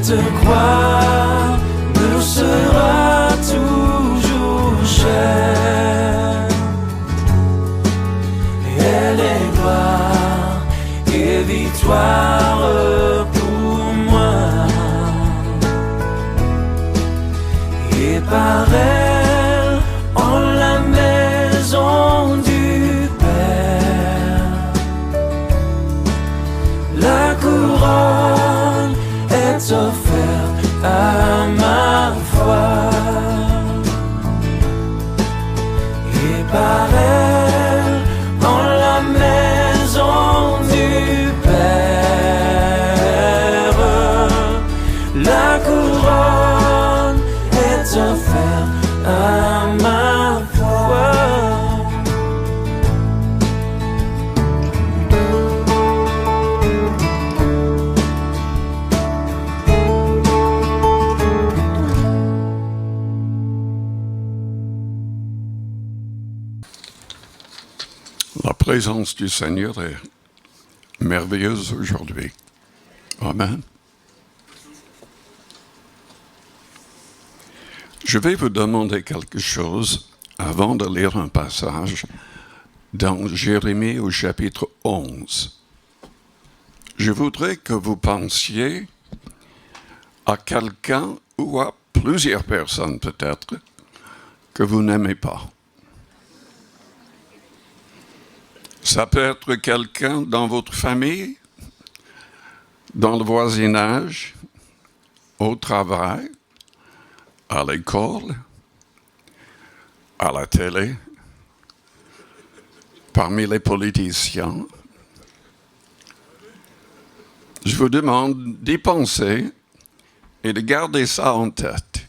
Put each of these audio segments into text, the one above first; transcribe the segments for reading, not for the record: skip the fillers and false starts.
Cette croix me sera toujours chère. Elle est gloire et victoire pour moi. Et par elle, en la maison du Père, la couronne est offerte à ma foi. Et par elle, en la maison du Père, la couronne est offerte à ma foi. La présence du Seigneur est merveilleuse aujourd'hui. Amen. Je vais vous demander quelque chose avant de lire un passage dans Jérémie au chapitre 11. Je voudrais que vous pensiez à quelqu'un ou à plusieurs personnes peut-être que vous n'aimez pas. Ça peut être quelqu'un dans votre famille, dans le voisinage, au travail, à l'école, à la télé, parmi les politiciens. Je vous demande d'y penser et de garder ça en tête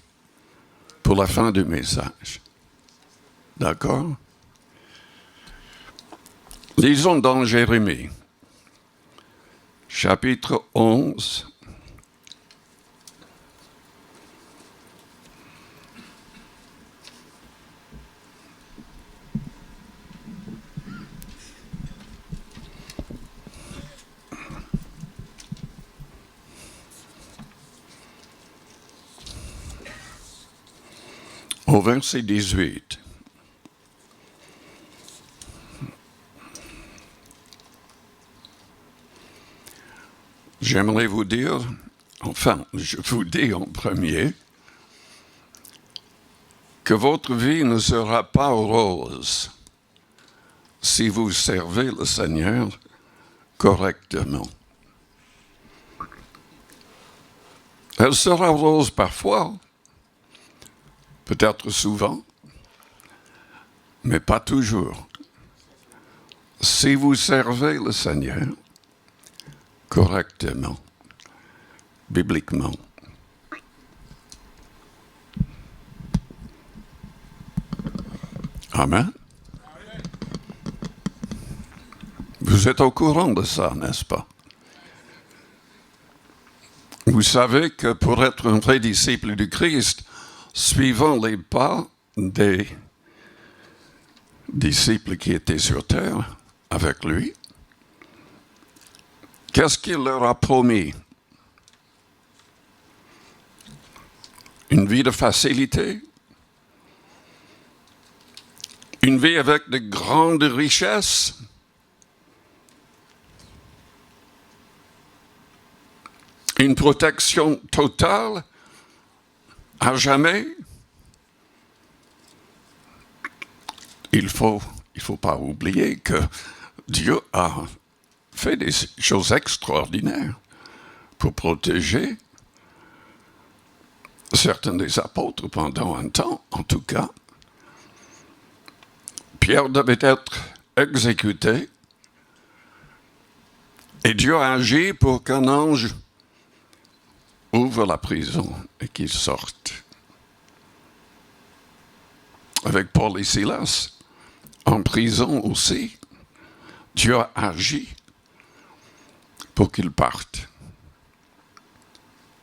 pour la fin du message. D'accord? Lisons dans Jérémie, chapitre 11, au verset 18. J'aimerais vous dire, je vous dis en premier, que votre vie ne sera pas rose si vous servez le Seigneur correctement. Elle sera rose parfois, peut-être souvent, mais pas toujours. Si vous servez le Seigneur correctement, bibliquement. Amen. Vous êtes au courant de ça, n'est-ce pas? Vous savez que pour être un vrai disciple du Christ, suivant les pas des disciples qui étaient sur terre avec lui, qu'est-ce qu'il leur a promis? Une vie de facilité? Une vie avec de grandes richesses? Une protection totale à jamais? Il ne faut pas oublier que Dieu a fait des choses extraordinaires pour protéger certains des apôtres pendant un temps, en tout cas. Pierre devait être exécuté et Dieu a agi pour qu'un ange ouvre la prison et qu'il sorte. Avec Paul et Silas, en prison aussi, Dieu a agi pour qu'ils partent.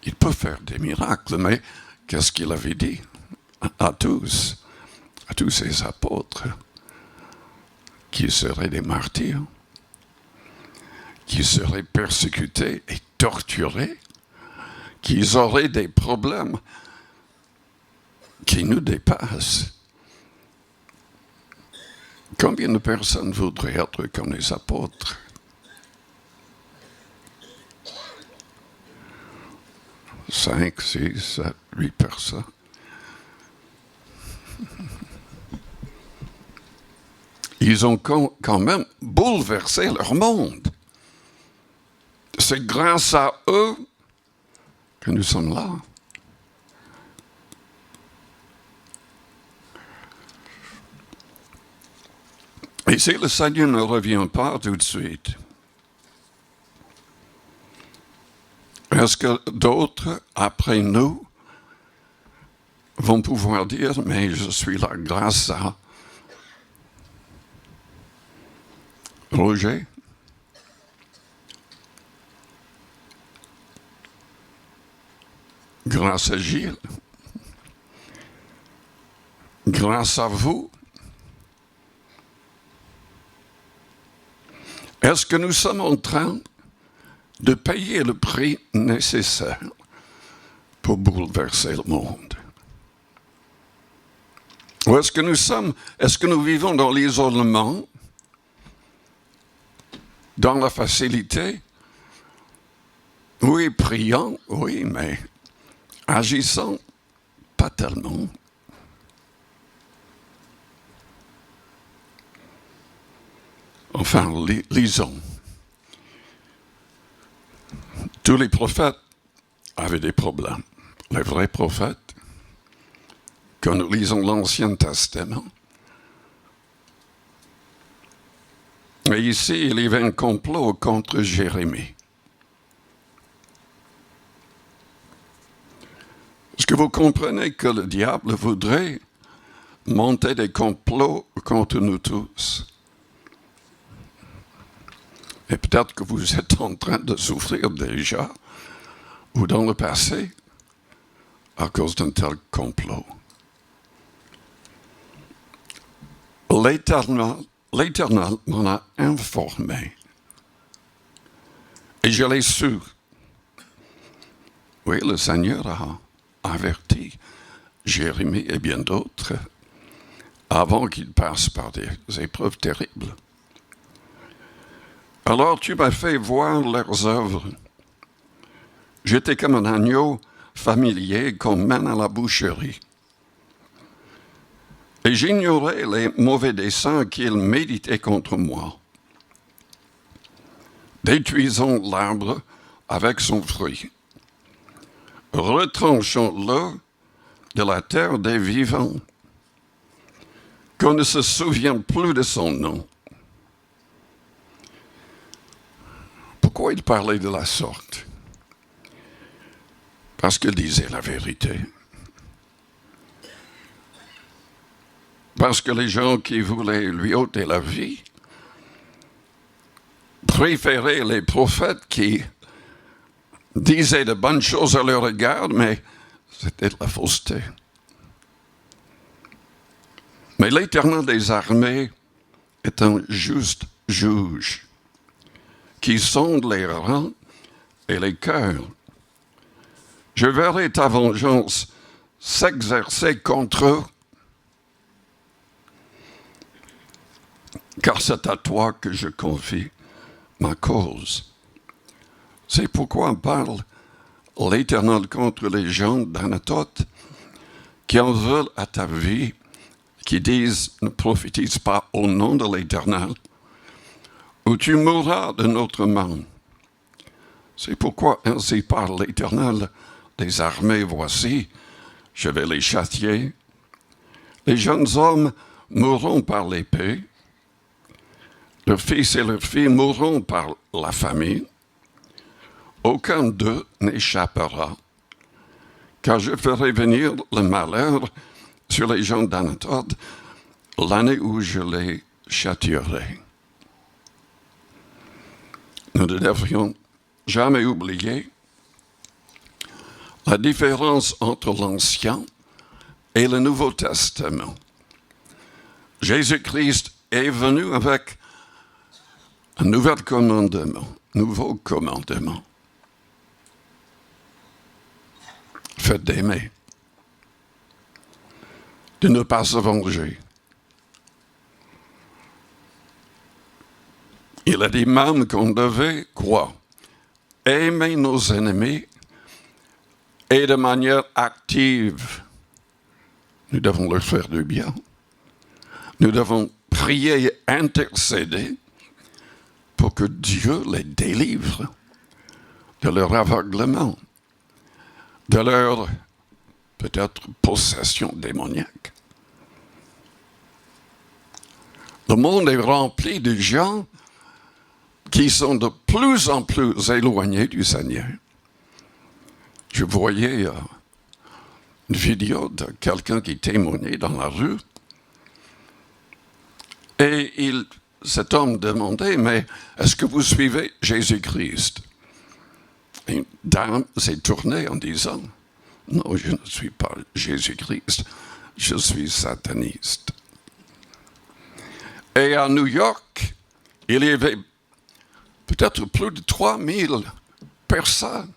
Il peut faire des miracles, mais qu'est-ce qu'il avait dit à tous ses apôtres, qu'ils seraient des martyrs, qu'ils seraient persécutés et torturés, qu'ils auraient des problèmes qui nous dépassent. Combien de personnes voudraient être comme les apôtres? Cinq, 6, 7, 8 personnes. Ils ont quand même bouleversé leur monde. C'est grâce à eux que nous sommes là. Et si le Seigneur ne revient pas tout de suite, est-ce que d'autres, après nous, vont pouvoir dire, mais je suis là grâce à Roger? Grâce à Gilles? Grâce à vous? Est-ce que nous sommes en train de payer le prix nécessaire pour bouleverser le monde? Ou est-ce que nous vivons dans l'isolement, dans la facilité? Oui, priant, oui, mais agissant, pas tellement. Enfin, lisons. Tous les prophètes avaient des problèmes. Les vrais prophètes, quand nous lisons l'Ancien Testament. Et ici, il y avait un complot contre Jérémie. Est-ce que vous comprenez que le diable voudrait monter des complots contre nous tous? Et peut-être que vous êtes en train de souffrir déjà, ou dans le passé, à cause d'un tel complot. L'Éternel m'en a informé. Et je l'ai su. Oui, le Seigneur a averti Jérémie et bien d'autres avant qu'ils passent par des épreuves terribles. Alors tu m'as fait voir leurs œuvres. J'étais comme un agneau familier qu'on mène à la boucherie. Et j'ignorais les mauvais desseins qu'ils méditaient contre moi. Détruisons l'arbre avec son fruit. Retranchons-le de la terre des vivants, qu'on ne se souvienne plus de son nom. Pourquoi il parlait de la sorte? Parce qu'il disait la vérité. Parce que les gens qui voulaient lui ôter la vie préféraient les prophètes qui disaient de bonnes choses à leur égard, mais c'était de la fausseté. Mais l'Éternel des armées est un juste juge qui sonde les rangs et les cœurs. Je verrai ta vengeance s'exercer contre eux, car c'est à toi que je confie ma cause. C'est pourquoi on parle l'Éternel contre les gens d'Anatote qui en veulent à ta vie, qui disent ne prophétise pas au nom de l'Éternel, ou tu mourras de notre main. C'est pourquoi ainsi parle l'Éternel des armées, voici, je vais les châtier. Les jeunes hommes mourront par l'épée, leurs fils et leurs filles mourront par la famine. Aucun d'eux n'échappera, car je ferai venir le malheur sur les gens d'Anatote l'année où je les châtierai. Nous ne devrions jamais oublier la différence entre l'Ancien et le Nouveau Testament. Jésus-Christ est venu avec un nouveau commandement. fait d'aimer, de ne pas se venger. Il a dit même qu'on devait quoi? Aimer nos ennemis et de manière active. Nous devons leur faire du bien. Nous devons prier et intercéder pour que Dieu les délivre de leur aveuglement, de leur peut-être possession démoniaque. Le monde est rempli de gens qui sont de plus en plus éloignés du Seigneur. Je voyais une vidéo de quelqu'un qui témoignait dans la rue et cet homme demandait, mais est-ce que vous suivez Jésus-Christ? Et une dame s'est tournée en disant, non, je ne suis pas Jésus-Christ, je suis sataniste. Et à New York, il y avait peut-être plus de 3000 personnes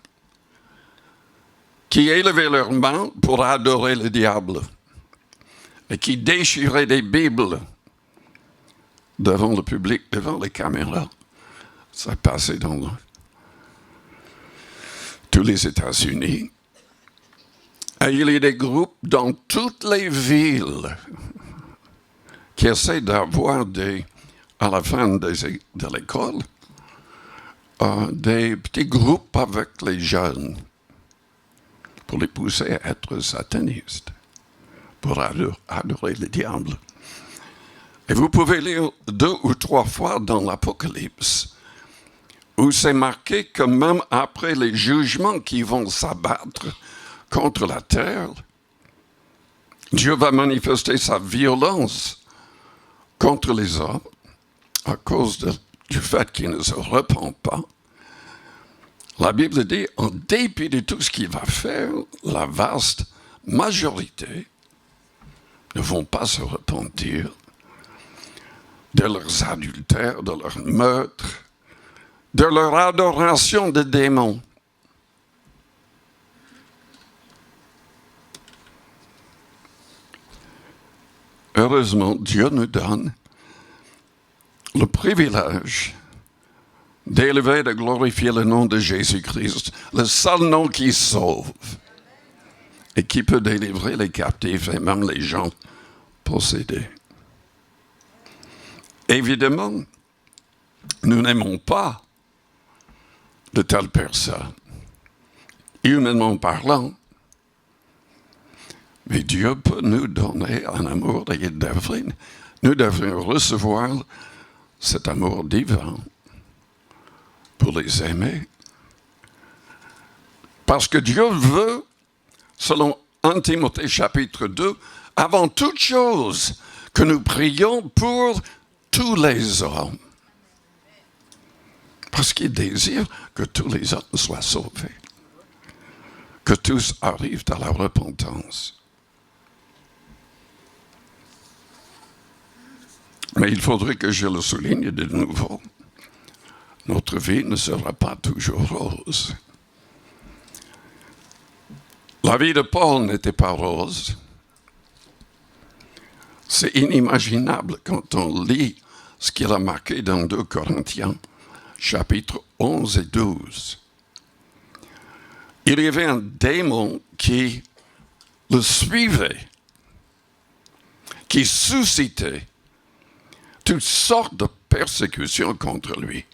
qui élevaient leurs mains pour adorer le diable et qui déchiraient des Bibles devant le public, devant les caméras. Ça passait dans tous les États-Unis. Et il y a des groupes dans toutes les villes qui essaient d'avoir à la fin de l'école, des petits groupes avec les jeunes pour les pousser à être satanistes, pour adorer le diable. Et vous pouvez lire 2 ou 3 fois dans l'Apocalypse où c'est marqué que même après les jugements qui vont s'abattre contre la terre, Dieu va manifester sa violence contre les hommes à cause du fait qu'ils ne se repentent pas. La Bible dit, en dépit de tout ce qu'il va faire, la vaste majorité ne vont pas se repentir de leurs adultères, de leurs meurtres, de leur adoration de démons. Heureusement, Dieu nous donne le privilège d'élever et de glorifier le nom de Jésus-Christ, le seul nom qui sauve et qui peut délivrer les captifs et même les gens possédés. Évidemment, nous n'aimons pas de telles personnes, humainement parlant, mais Dieu peut nous donner un amour et nous devons recevoir cet amour divin pour les aimer. Parce que Dieu veut, selon 1 Timothée chapitre 2, avant toute chose, que nous prions pour tous les hommes. Parce qu'il désire que tous les hommes soient sauvés. Que tous arrivent à la repentance. Mais il faudrait que je le souligne de nouveau. Notre vie ne sera pas toujours rose. La vie de Paul n'était pas rose. C'est inimaginable quand on lit ce qu'il a marqué dans 2 Corinthiens, chapitres 11 et 12. Il y avait un démon qui le suivait, qui suscitait toutes sortes de persécutions contre lui.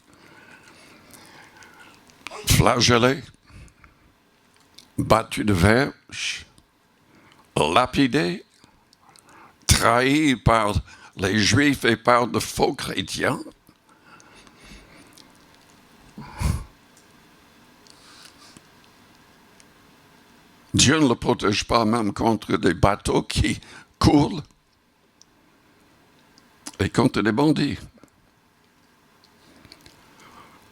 Flagellé, battu de verge, lapidé, trahi par les Juifs et par de faux chrétiens. Dieu ne le protège pas même contre des bateaux qui coulent et contre des bandits.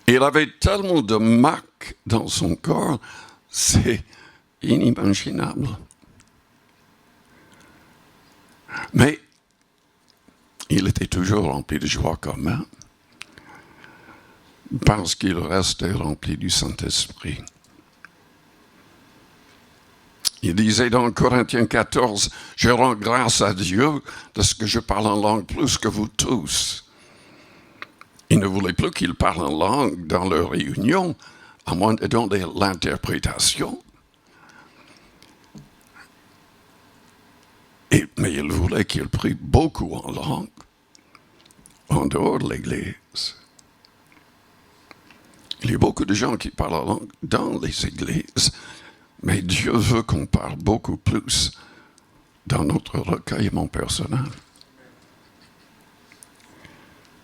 Il avait tellement de marques dans son corps, c'est inimaginable. Mais il était toujours rempli de joie quand même, parce qu'il restait rempli du Saint-Esprit. Il disait dans Corinthiens 14, « Je rends grâce à Dieu de ce que je parle en langue plus que vous tous. » Il ne voulait plus qu'ils parlent en langue dans leur réunion, à moins de donner l'interprétation. Mais il voulait qu'ils prient beaucoup en langue, en dehors de l'Église. Il y a beaucoup de gens qui parlent en langue dans les églises, mais Dieu veut qu'on parle beaucoup plus dans notre recueillement personnel.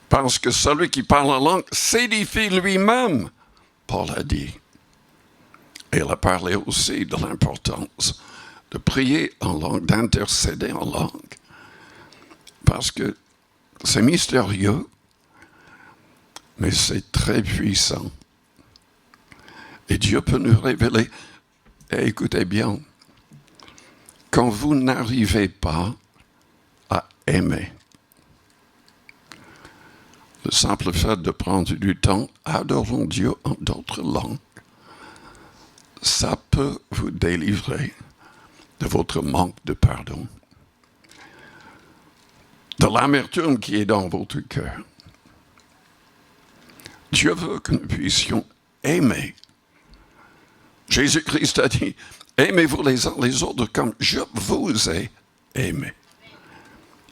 Parce que celui qui parle en langue s'édifie lui-même, Paul a dit. Et il a parlé aussi de l'importance de prier en langue, d'intercéder en langue. Parce que c'est mystérieux, mais c'est très puissant. Et Dieu peut nous révéler, et écoutez bien, quand vous n'arrivez pas à aimer, le simple fait de prendre du temps, adorons Dieu en d'autres langues, ça peut vous délivrer de votre manque de pardon, de l'amertume qui est dans votre cœur. Dieu veut que nous puissions aimer. Jésus-Christ a dit, aimez-vous les uns les autres comme je vous ai aimé.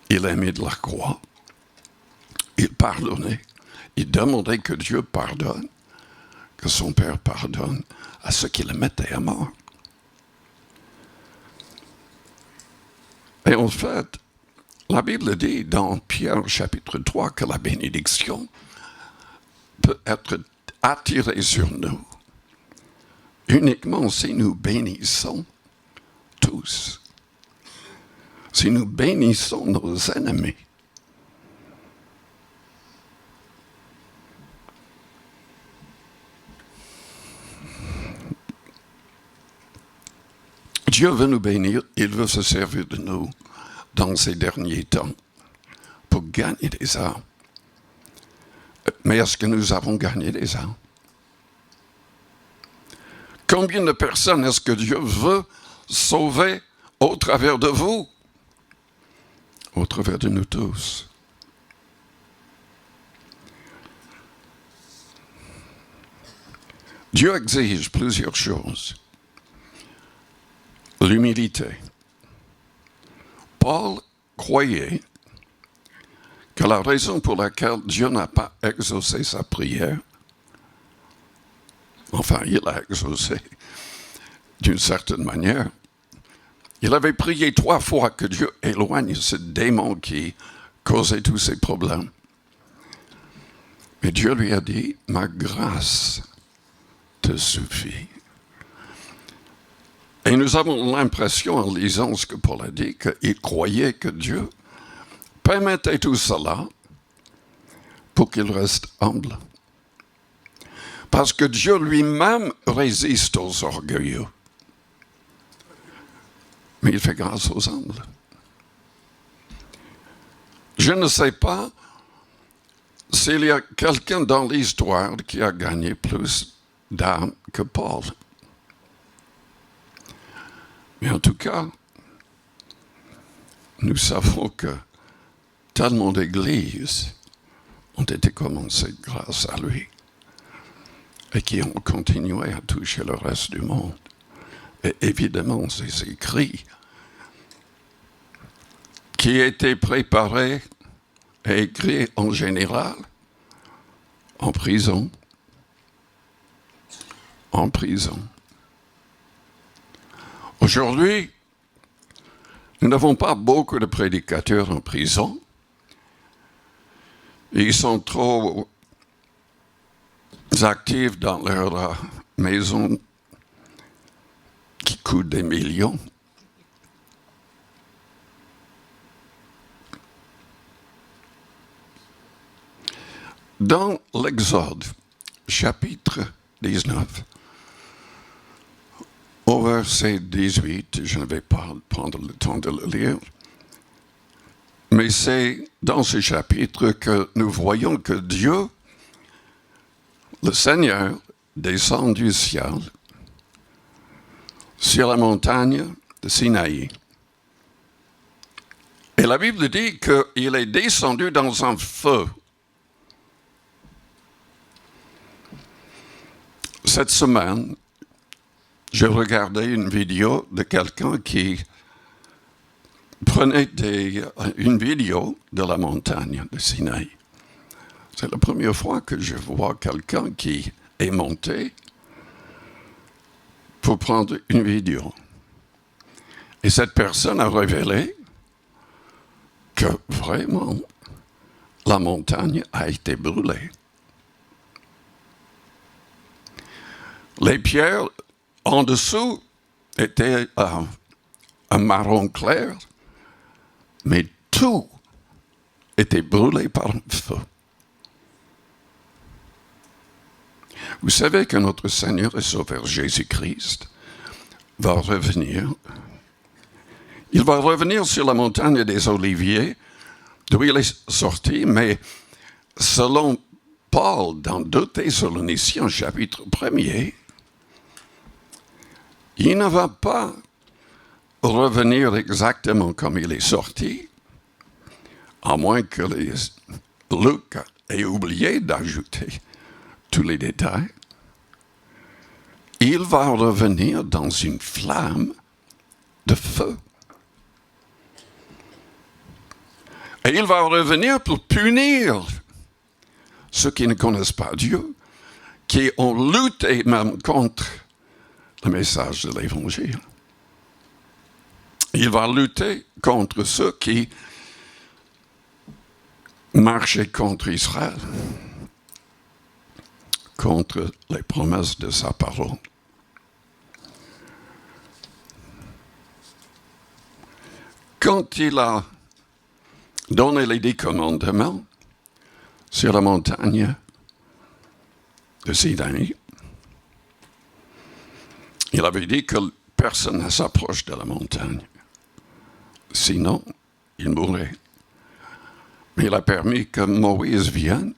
Il aimait de la croix. Il pardonnait. Il demandait que Dieu pardonne, que son Père pardonne à ceux qui le mettaient à mort. Et en fait, la Bible dit dans Pierre chapitre 3 que la bénédiction peut être attirée sur nous uniquement si nous bénissons tous. Si nous bénissons nos ennemis. Dieu veut nous bénir, il veut se servir de nous dans ces derniers temps pour gagner des âmes. Mais est-ce que nous avons gagné des âmes? Combien de personnes est-ce que Dieu veut sauver au travers de vous? Au travers de nous tous. Dieu exige plusieurs choses. L'humilité. Paul croyait que la raison pour laquelle Dieu n'a pas exaucé sa prière, enfin, il a exaucé d'une certaine manière. Il avait prié 3 fois que Dieu éloigne ce démon qui causait tous ces problèmes. Mais Dieu lui a dit, ma grâce te suffit. Et nous avons l'impression, en lisant ce que Paul a dit, qu'il croyait que Dieu permettait tout cela pour qu'il reste humble. Parce que Dieu lui-même résiste aux orgueilleux. Mais il fait grâce aux humbles. Je ne sais pas s'il y a quelqu'un dans l'histoire qui a gagné plus d'âmes que Paul. Mais en tout cas, nous savons que tellement d'églises ont été commencées grâce à lui et qui ont continué à toucher le reste du monde. Et évidemment, ces écrits qui étaient préparés et écrits en général en prison. En prison. Aujourd'hui, nous n'avons pas beaucoup de prédicateurs en prison. Ils sont trop actifs dans leur maison qui coûte des millions. Dans l'Exode, chapitre 19, au verset 18, je ne vais pas prendre le temps de le lire, mais c'est dans ce chapitre que nous voyons que Dieu, le Seigneur, descend du ciel sur la montagne de Sinaï. Et la Bible dit qu'il est descendu dans un feu. Cette semaine, j'ai regardé une vidéo de quelqu'un qui prenait une vidéo de la montagne de Sinaï. C'est la première fois que je vois quelqu'un qui est monté pour prendre une vidéo. Et cette personne a révélé que vraiment la montagne a été brûlée. Les pierres en dessous étaient un marron clair, mais tout était brûlé par le feu. Vous savez que notre Seigneur et Sauveur Jésus-Christ va revenir. Il va revenir sur la montagne des Oliviers, d'où il est sorti, mais selon Paul, dans 2 Thessaloniciens, chapitre 1er, il ne va pas revenir exactement comme il est sorti, à moins que Luc ait oublié d'ajouter tous les détails. Il va revenir dans une flamme de feu. Et il va revenir pour punir ceux qui ne connaissent pas Dieu, qui ont lutté même contre le message de l'Évangile. Il va lutter contre ceux qui marchaient contre Israël, contre les promesses de sa parole. Quand il a donné les 10 commandements sur la montagne de Sinaï, il avait dit que personne ne s'approche de la montagne. Sinon, il mourrait. Mais il a permis que Moïse vienne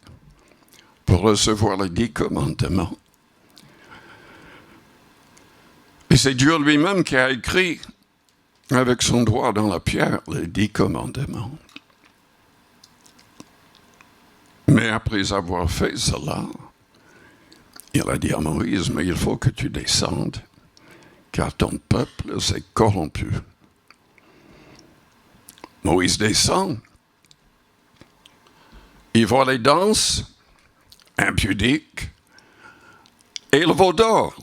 pour recevoir les 10 commandements. Et c'est Dieu lui-même qui a écrit avec son doigt dans la pierre les 10 commandements. Mais après avoir fait cela, il a dit à Moïse, mais il faut que tu descendes, car ton peuple s'est corrompu. Moïse descend, il voit les danses impudiques et le veau d'or.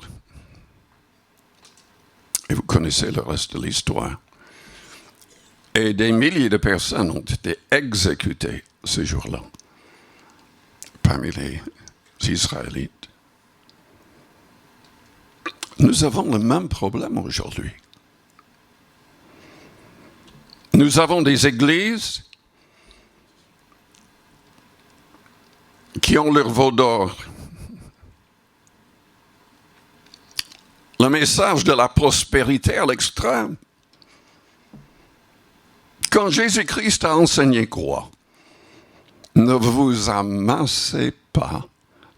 Et vous connaissez le reste de l'histoire. Et des milliers de personnes ont été exécutées ce jour-là parmi les Israélites. Nous avons le même problème aujourd'hui. Nous avons des églises qui ont leur veau d'or. Le message de la prospérité à l'extrême. Quand Jésus-Christ a enseigné quoi? Ne vous amassez pas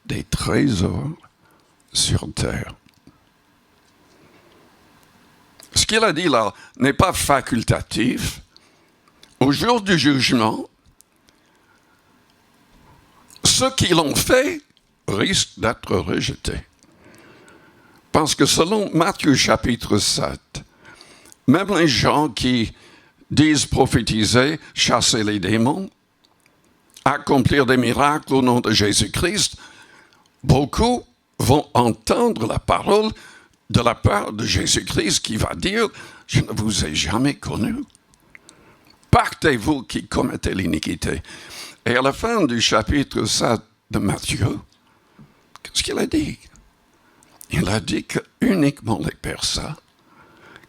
des trésors sur terre. Ce qu'il a dit là n'est pas facultatif. Au jour du jugement, ceux qui l'ont fait risquent d'être rejetés. Parce que selon Matthieu chapitre 7, même les gens qui disent prophétiser, chasser les démons, accomplir des miracles au nom de Jésus-Christ, beaucoup vont entendre la parole de la part de Jésus-Christ qui va dire « Je ne vous ai jamais connu. Partez, vous qui commettez l'iniquité. » Et à la fin du chapitre 7 de Matthieu, qu'est-ce qu'il a dit? Il a dit que uniquement les personnes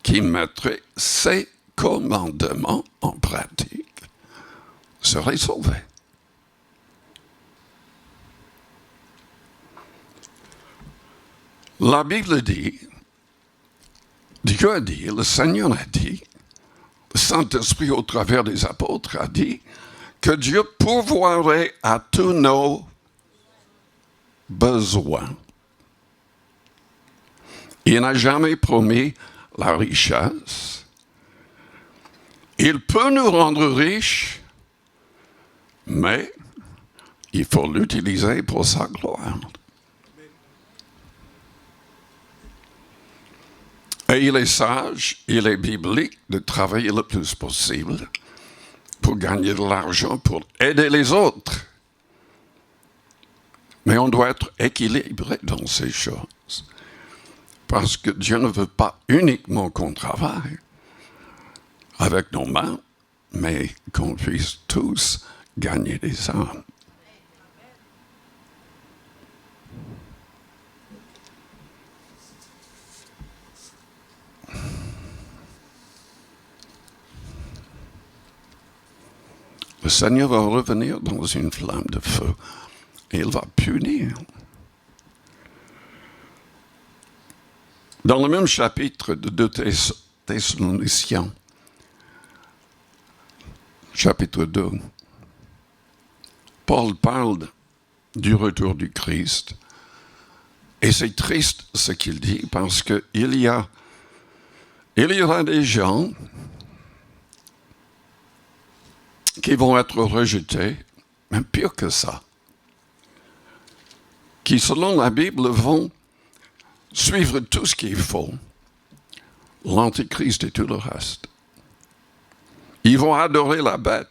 qui mettraient ces commandements en pratique seraient sauvées. La Bible dit, Dieu a dit, le Seigneur a dit, le Saint-Esprit au travers des apôtres a dit que Dieu pourvoirait à tous nos besoins. Il n'a jamais promis la richesse. Il peut nous rendre riches, mais il faut l'utiliser pour sa gloire. Et il est sage, il est biblique de travailler le plus possible pour gagner de l'argent, pour aider les autres. Mais on doit être équilibré dans ces choses. Parce que Dieu ne veut pas uniquement qu'on travaille avec nos mains, mais qu'on puisse tous gagner des âmes. Le Seigneur va revenir dans une flamme de feu et il va punir. Dans le même chapitre de 2 Thessaloniciens, chapitre 2, Paul parle du retour du Christ. Et c'est triste ce qu'il dit parce qu'il y aura des gens qui vont être rejetés, même pire que ça, qui, selon la Bible, vont suivre tout ce qu'il faut, l'Antichrist et tout le reste. Ils vont adorer la bête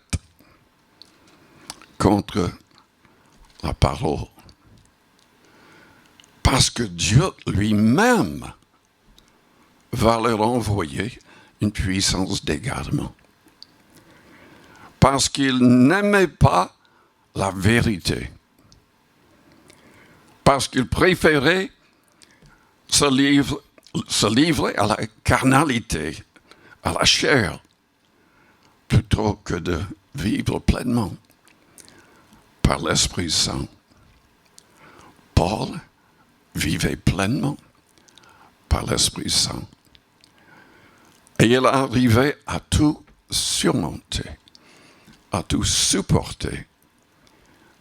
contre la parole. Parce que Dieu lui-même va leur envoyer une puissance d'égarement. Parce qu'ils n'aimaient pas la vérité. Parce qu'ils préféraient se livrer à la carnalité, à la chair, plutôt que de vivre pleinement par l'Esprit Saint. Paul vivait pleinement par l'Esprit Saint. Et il arrivait à tout surmonter, à tout supporter.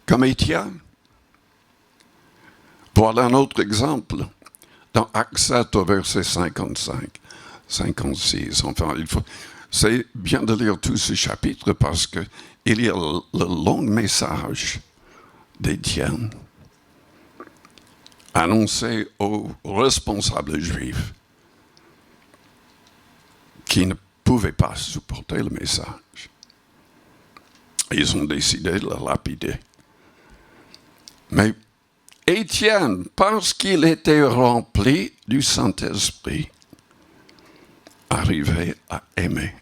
Comme Étienne. Voilà un autre exemple. Dans Actes 7 au verset 55, 56. Enfin, c'est bien de lire tout ce chapitre parce qu'il y a le long message d'Étienne annoncé aux responsables juifs qui ne pouvaient pas supporter le message. Ils ont décidé de le lapider. Mais Étienne, parce qu'il était rempli du Saint-Esprit, arrivait à aimer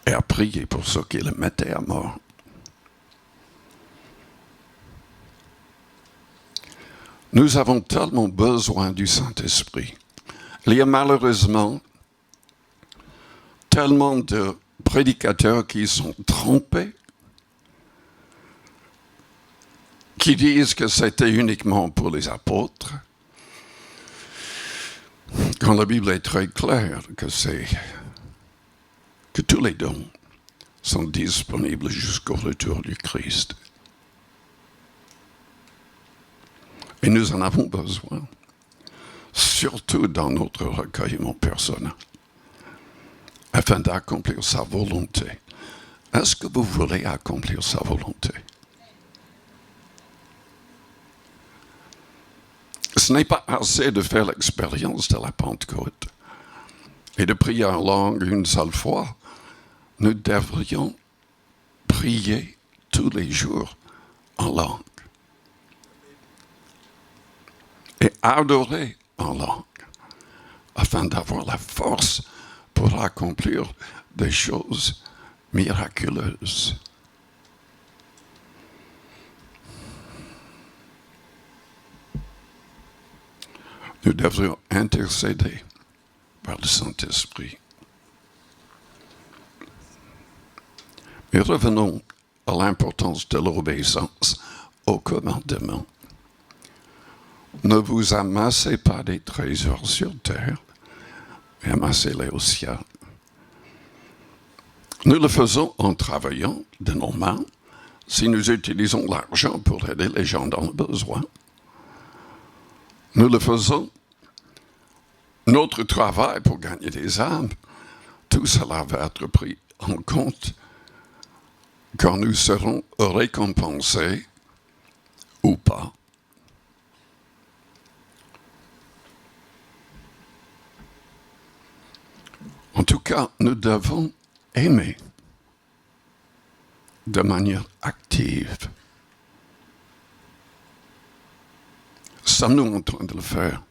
et à prier pour ceux qui le mettaient à mort. Nous avons tellement besoin du Saint-Esprit. Il y a malheureusement tellement de prédicateurs qui sont trompés, qui disent que c'était uniquement pour les apôtres, quand la Bible est très claire que tous les dons sont disponibles jusqu'au retour du Christ. Et nous en avons besoin, surtout dans notre recueillement personnel, afin d'accomplir sa volonté. Est-ce que vous voulez accomplir sa volonté? Ce n'est pas assez de faire l'expérience de la Pentecôte et de prier en langue une seule fois. Nous devrions prier tous les jours en langue et adorer en langue afin d'avoir la force pour accomplir des choses miraculeuses. Nous devrions intercéder par le Saint-Esprit. Mais revenons à l'importance de l'obéissance au commandement. Ne vous amassez pas des trésors sur terre, mais amassez-les au ciel. Nous le faisons en travaillant de nos mains, si nous utilisons l'argent pour aider les gens dans le besoin. Nous le faisons notre travail pour gagner des âmes, tout cela va être pris en compte quand nous serons récompensés ou pas. En tout cas, nous devons aimer de manière active. Sommes-nous en train de le faire?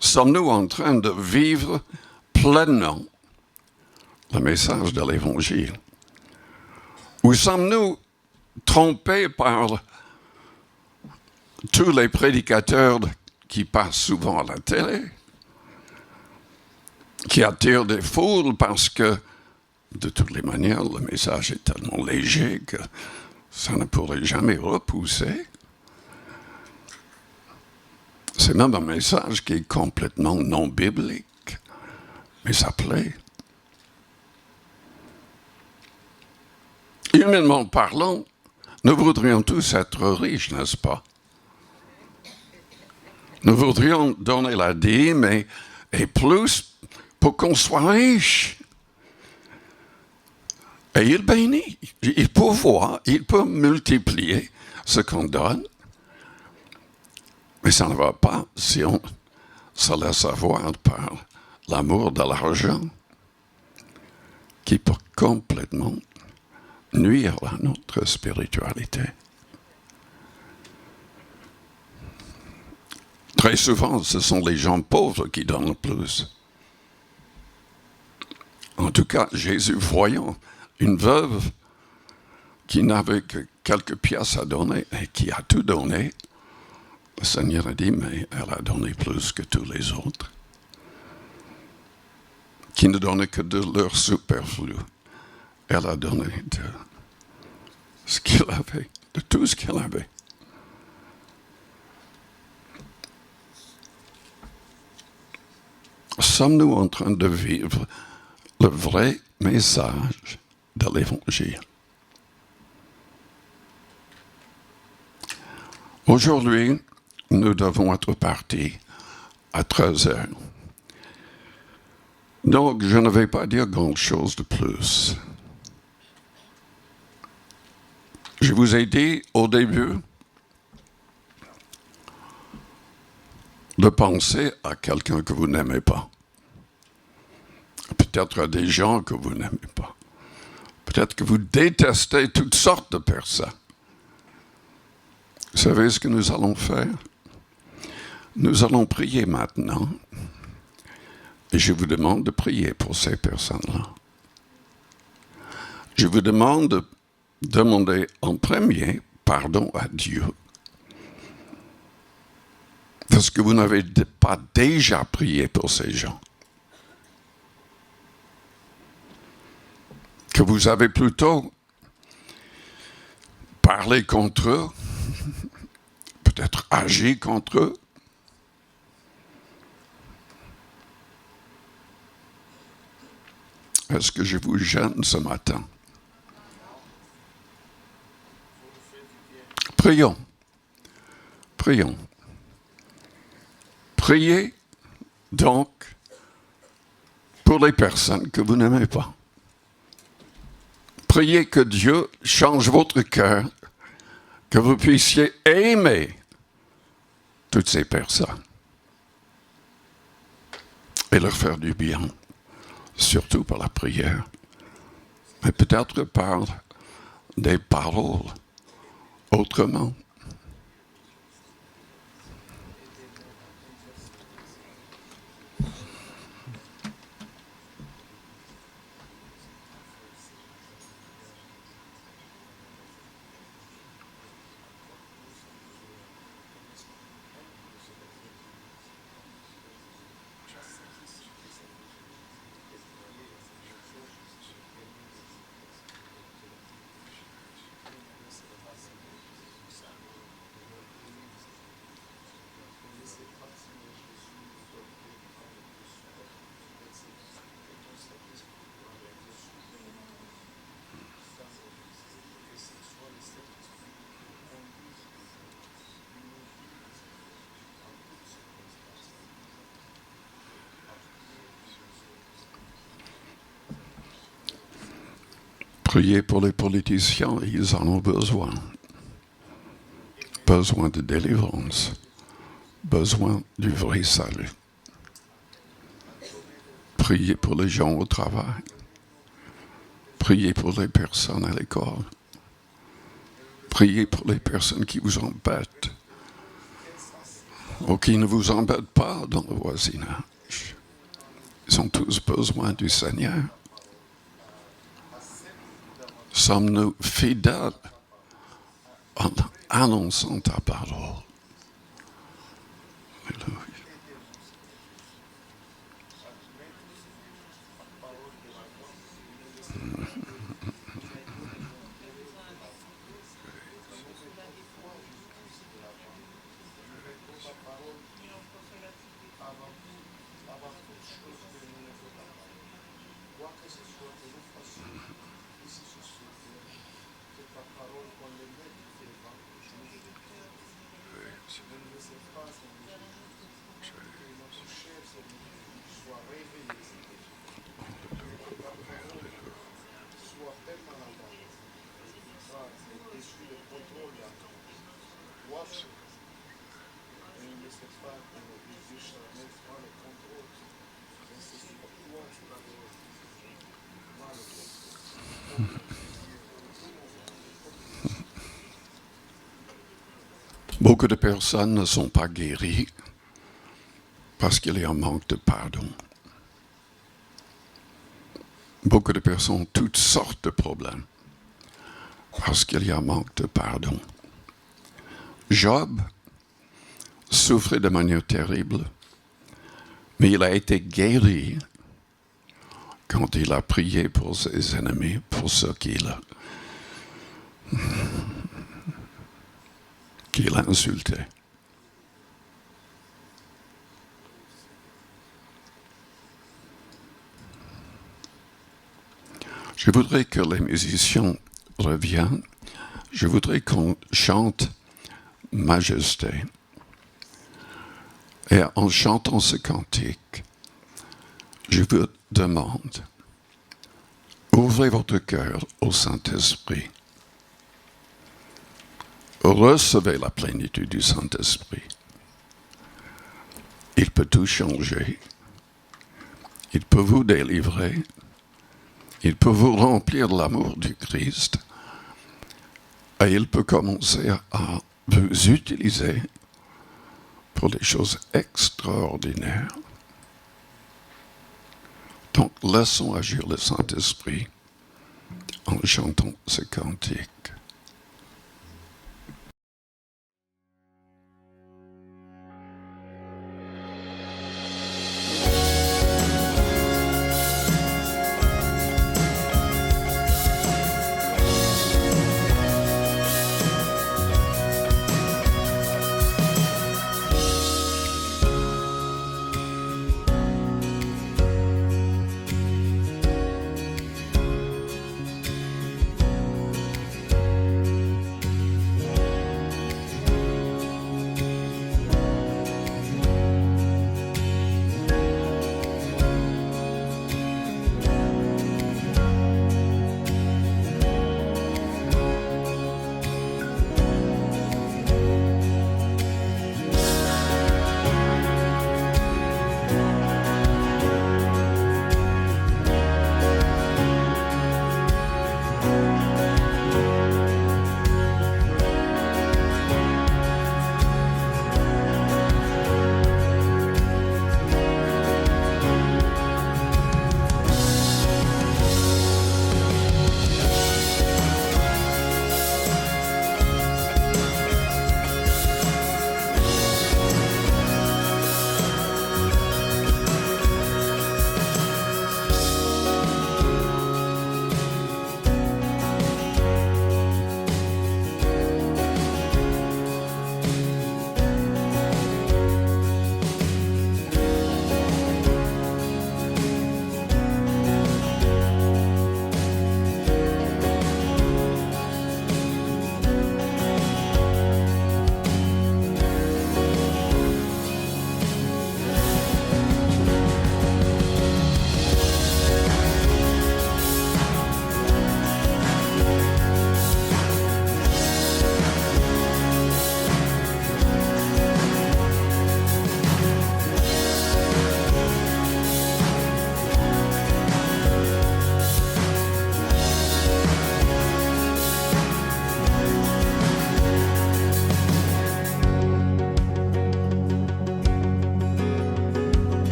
Sommes-nous en train de vivre pleinement le message de l'Évangile? Ou sommes-nous trompés par tous les prédicateurs qui passent souvent à la télé, qui attirent des foules parce que, de toutes les manières, le message est tellement léger que ça ne pourrait jamais repousser? C'est même un message qui est complètement non biblique, mais ça plaît. Humainement parlant, nous voudrions tous être riches, n'est-ce pas? Nous voudrions donner la dîme et plus pour qu'on soit riche. Et il bénit, il pourvoit, il peut multiplier ce qu'on donne. Mais ça ne va pas si on se laisse avoir par l'amour de l'argent qui peut complètement nuire à notre spiritualité. Très souvent, ce sont les gens pauvres qui donnent le plus. En tout cas, Jésus, voyant une veuve qui n'avait que quelques pièces à donner et qui a tout donné, le Seigneur a dit, mais elle a donné plus que tous les autres, qui ne donnaient que de leur superflu. Elle a donné de ce qu'elle avait, de tout ce qu'elle avait. Sommes-nous en train de vivre le vrai message de l'Évangile? Aujourd'hui, nous devons être partis à 13 heures. Donc, je ne vais pas dire grand-chose de plus. Je vous ai dit au début de penser à quelqu'un que vous n'aimez pas. Peut-être à des gens que vous n'aimez pas. Peut-être que vous détestez toutes sortes de personnes. Vous savez ce que nous allons faire? Nous allons prier maintenant. Et je vous demande de prier pour ces personnes-là. Je vous demande de demander en premier pardon à Dieu. Parce que vous n'avez pas déjà prié pour ces gens. Que vous avez plutôt parlé contre eux, peut-être agi contre eux. Est-ce que je vous gêne ce matin? Prions. Prions. Priez donc pour les personnes que vous n'aimez pas. Priez que Dieu change votre cœur, que vous puissiez aimer toutes ces personnes et leur faire du bien, surtout par la prière, mais peut-être par des paroles autrement. Priez pour les politiciens, ils en ont besoin. Besoin de délivrance. Besoin du vrai salut. Priez pour les gens au travail. Priez pour les personnes à l'école. Priez pour les personnes qui vous embêtent ou qui ne vous embêtent pas dans le voisinage. Ils ont tous besoin du Seigneur. Sommes-nous fidèles en annonçant ta parole? Alléluia. Beaucoup de personnes ne sont pas guéries parce qu'il y a un manque de pardon. Beaucoup de personnes ont toutes sortes de problèmes parce qu'il y a un manque de pardon. Job souffrait de manière terrible, mais il a été guéri quand il a prié pour ses ennemis, pour ceux qu'il insultait. Je voudrais que les musiciens reviennent. Je voudrais qu'on chante Majesté. Et en chantant ce cantique, je vous demande, ouvrez votre cœur au Saint-Esprit. Recevez la plénitude du Saint-Esprit. Il peut tout changer. Il peut vous délivrer. Il peut vous remplir de l'amour du Christ. Et il peut commencer à vous utiliser pour des choses extraordinaires. Donc, laissons agir le Saint-Esprit en chantant ce cantique.